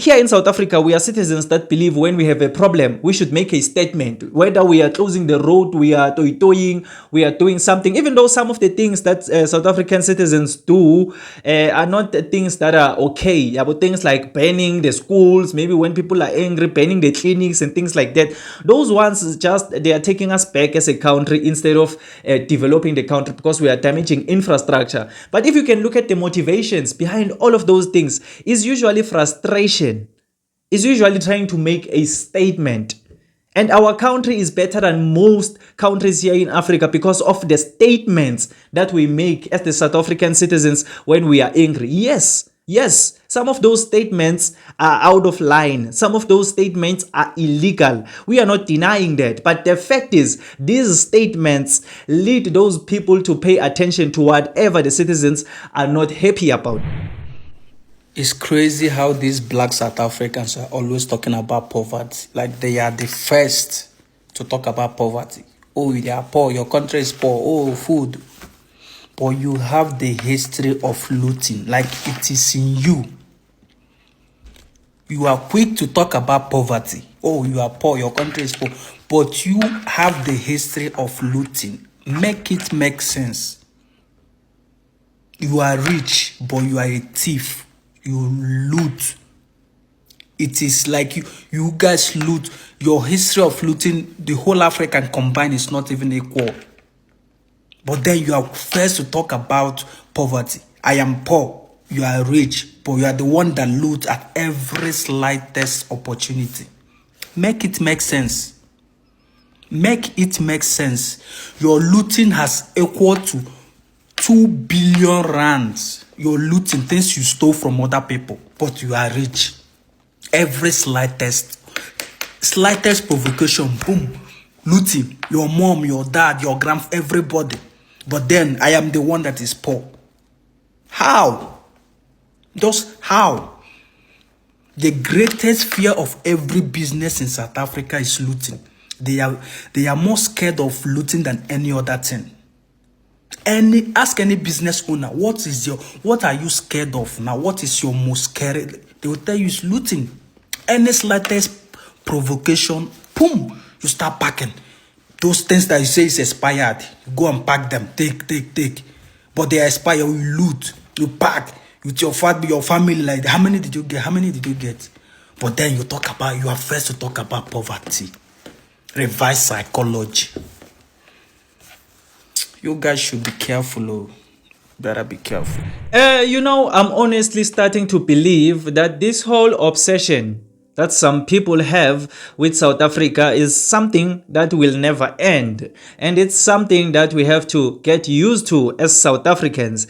here in South Africa, we are citizens that believe when we have a problem, we should make a statement. Whether we are closing the road, we are toying, we are doing something. Even though some of the things that South African citizens do are not the things that are okay. About things like banning the schools, maybe when people are angry, banning the clinics and things like that. Those ones just, they are taking us back as a country instead of developing the country, because we are damaging infrastructure. But if you can look at the motivations behind all of those things, is usually frustration, is usually trying to make a statement. And our country is better than most countries here in Africa because of the statements that we make as the South African citizens when we are angry. Yes, some of those statements are out of line. Some of those statements are illegal. We are not denying that. But the fact is, these statements lead those people to pay attention to whatever the citizens are not happy about. It's crazy how these black South Africans are always talking about poverty. Like they are the first to talk about poverty. Oh, they are poor, your country is poor, oh, food. But you have the history of looting, like it is in you. You are quick to talk about poverty. Oh, you are poor, your country is poor. But you have the history of looting. Make it make sense. You are rich, but you are a thief. You loot. It is like you guys loot. Your history of looting, the whole African combined is not even equal. But then you are first to talk about poverty. I am poor. You are rich, but you are the one that loot at every slightest opportunity. Make it make sense. Make it make sense. Your looting has equal to 2 billion rands. You're looting things you stole from other people, but you are rich. Every slightest provocation, boom, looting. Your mom, your dad, your grandfather, everybody. But then I am the one that is poor. How? Just how? The greatest fear of every business in South Africa is looting. They are more scared of looting than any other thing. Ask any business owner, what are you scared of now? What is your most scared? They will tell you it's looting. Any slightest provocation, boom, you start packing. Those things that you say is expired, you go and pack them, take. But they expire, you loot, you pack with your family. Like, how many did you get? But then you are first to talk about poverty. Reverse psychology. You guys should be careful. Oh. Better be careful. I'm honestly starting to believe that this whole obsession that some people have with South Africa is something that will never end. And it's something that we have to get used to as South Africans.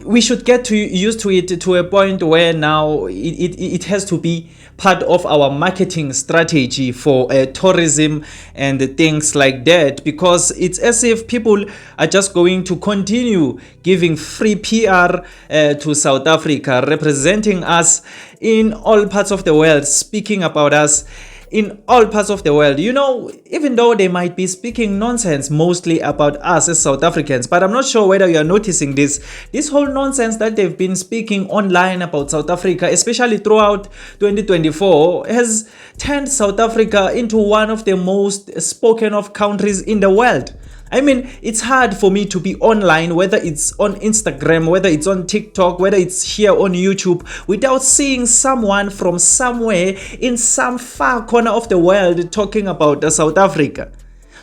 We should get used to it to a point where now it has to be part of our marketing strategy for tourism and things like that, because it's as if people are just going to continue giving free PR to South Africa, representing us in all parts of the world, speaking about us in all parts of the world. Even though they might be speaking nonsense mostly about us as South Africans, but I'm not sure whether you are noticing this whole nonsense that they've been speaking online about South Africa, especially throughout 2024, has turned South Africa into one of the most spoken of countries in the world. I mean, it's hard for me to be online, whether it's on Instagram, whether it's on TikTok, whether it's here on YouTube, without seeing someone from somewhere in some far corner of the world talking about South Africa.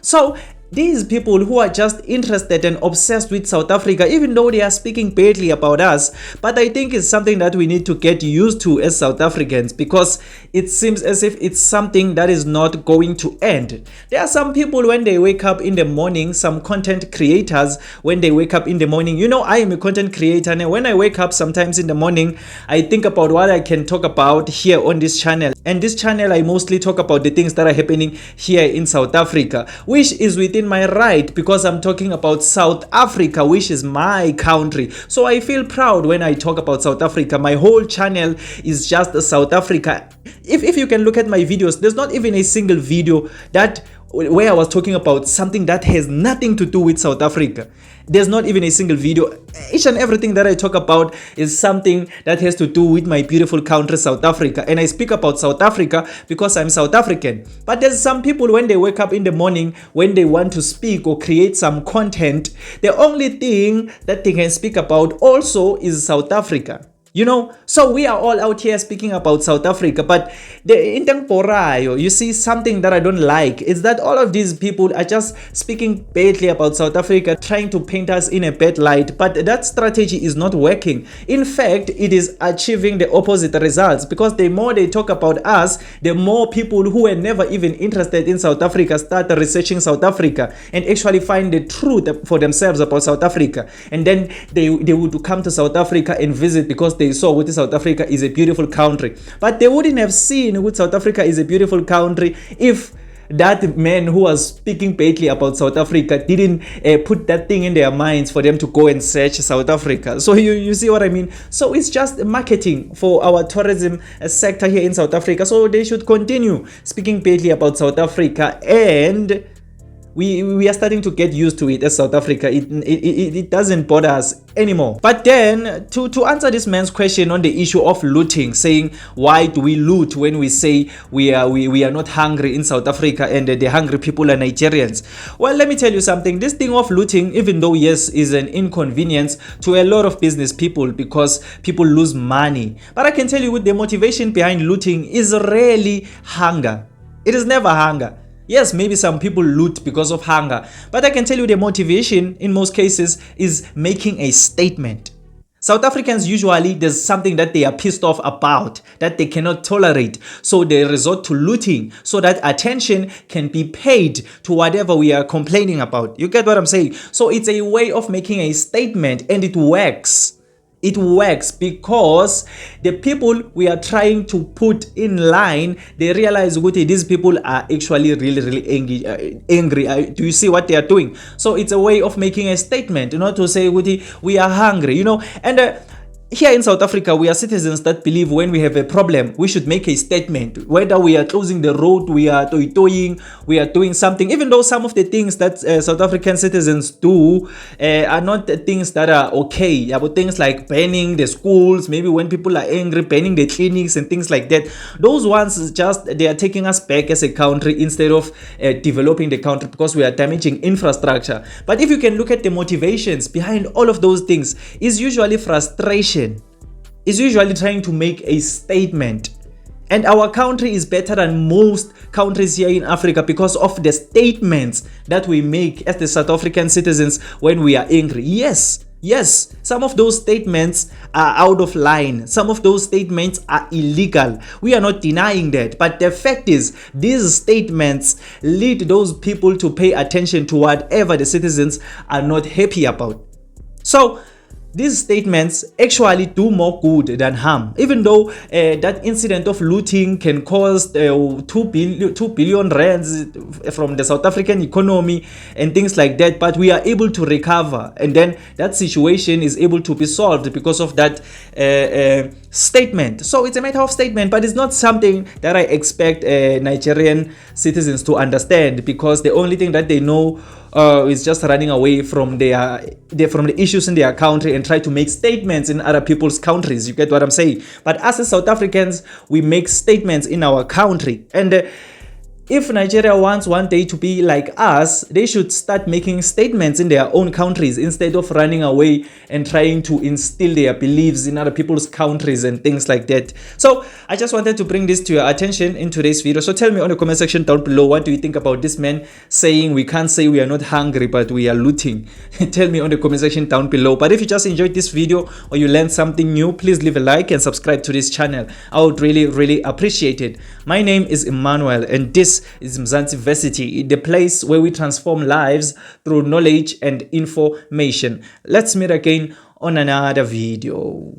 So these people who are just interested and obsessed with South Africa, even though they are speaking badly about us, but I think it's something that we need to get used to as South Africans, because it seems as if it's something that is not going to end. There are some people, when they wake up in the morning, some content creators, when they wake up in the morning, I am a content creator, and when I wake up sometimes in the morning, I think about what I can talk about here on this channel. And this channel, I mostly talk about the things that are happening here in South Africa, which is within my right, because I'm talking about South Africa, which is my country. So I feel proud when I talk about South Africa. My whole channel is just South Africa If you can look at my videos, there's not even a single video that where I was talking about something that has nothing to do with South Africa. There's not even a single video. Each and everything that I talk about is something that has to do with my beautiful country, South Africa. And I speak about South Africa because I'm South African. But there's some people, when they wake up in the morning, when they want to speak or create some content, the only thing that they can speak about also is South Africa. You know, so we are all out here speaking about South Africa, but you see, something that I don't like is that all of these people are just speaking badly about South Africa, trying to paint us in a bad light, but that strategy is not working. In fact, it is achieving the opposite results, because the more they talk about us, the more people who were never even interested in South Africa start researching South Africa and actually find the truth for themselves about South Africa. And then they would come to South Africa and visit because they saw what South Africa is a beautiful country. But they wouldn't have seen what South Africa is a beautiful country if that man who was speaking badly about South Africa didn't put that thing in their minds for them to go and search South Africa. So you see what I mean? So it's just marketing for our tourism sector here in South Africa. So they should continue speaking badly about South Africa, and we are starting to get used to it as South Africa. It doesn't bother us anymore. But then to answer this man's question on the issue of looting, saying why do we loot when we say we are not hungry in South Africa and the hungry people are Nigerians? Well, let me tell you something. This thing of looting, even though yes, is an inconvenience to a lot of business people because people lose money, but I can tell you, with the motivation behind looting is rarely hunger. It is never hunger. Yes, maybe some people loot because of hunger, but I can tell you the motivation in most cases is making a statement. South Africans, usually there's something that they are pissed off about, that they cannot tolerate, so they resort to looting so that attention can be paid to whatever we are complaining about. You get what I'm saying? So it's a way of making a statement, and it works. It works because the people we are trying to put in line, they realize what these people are actually really angry. Do you see what they are doing? So it's a way of making a statement, not to say we are hungry, and here in South Africa, we are citizens that believe when we have a problem, we should make a statement. Whether we are closing the road, we are toying, we are doing something. Even though some of the things that South African citizens do are not the things that are okay. About things like banning the schools, maybe when people are angry, banning the clinics and things like that. Those ones, they are taking us back as a country instead of developing the country, because we are damaging infrastructure. But if you can look at the motivations behind all of those things, is usually frustration. Is usually trying to make a statement. And our country is better than most countries here in Africa because of the statements that we make as the South African citizens when we are angry. Yes, some of those statements are out of line. Some of those statements are illegal. We are not denying that. But the fact is, these statements lead those people to pay attention to whatever the citizens are not happy about. So these statements actually do more good than harm, even though that incident of looting can cost 2 billion rands from the South African economy and things like that, but we are able to recover, and then that situation is able to be solved because of that statement. So it's a matter of statement, but it's not something that I expect Nigerian citizens to understand, because the only thing that they know is just running away from the issues in their country and try to make statements in other people's countries. You get what I'm saying? But us as South Africans, we make statements in our country, and if Nigeria wants one day to be like us, they should start making statements in their own countries instead of running away and trying to instill their beliefs in other people's countries and things like that. So I just wanted to bring this to your attention in today's video. So tell me on the comment section down below, what do you think about this man saying we can't say we are not hungry but we are looting? Tell me on the comment section down below. But if you just enjoyed this video or you learned something new, please leave a like and subscribe to this channel. I would really appreciate it. My name is Emmanuel, and this is Mzansi Versity, the place where we transform lives through knowledge and information. Let's meet again on another video.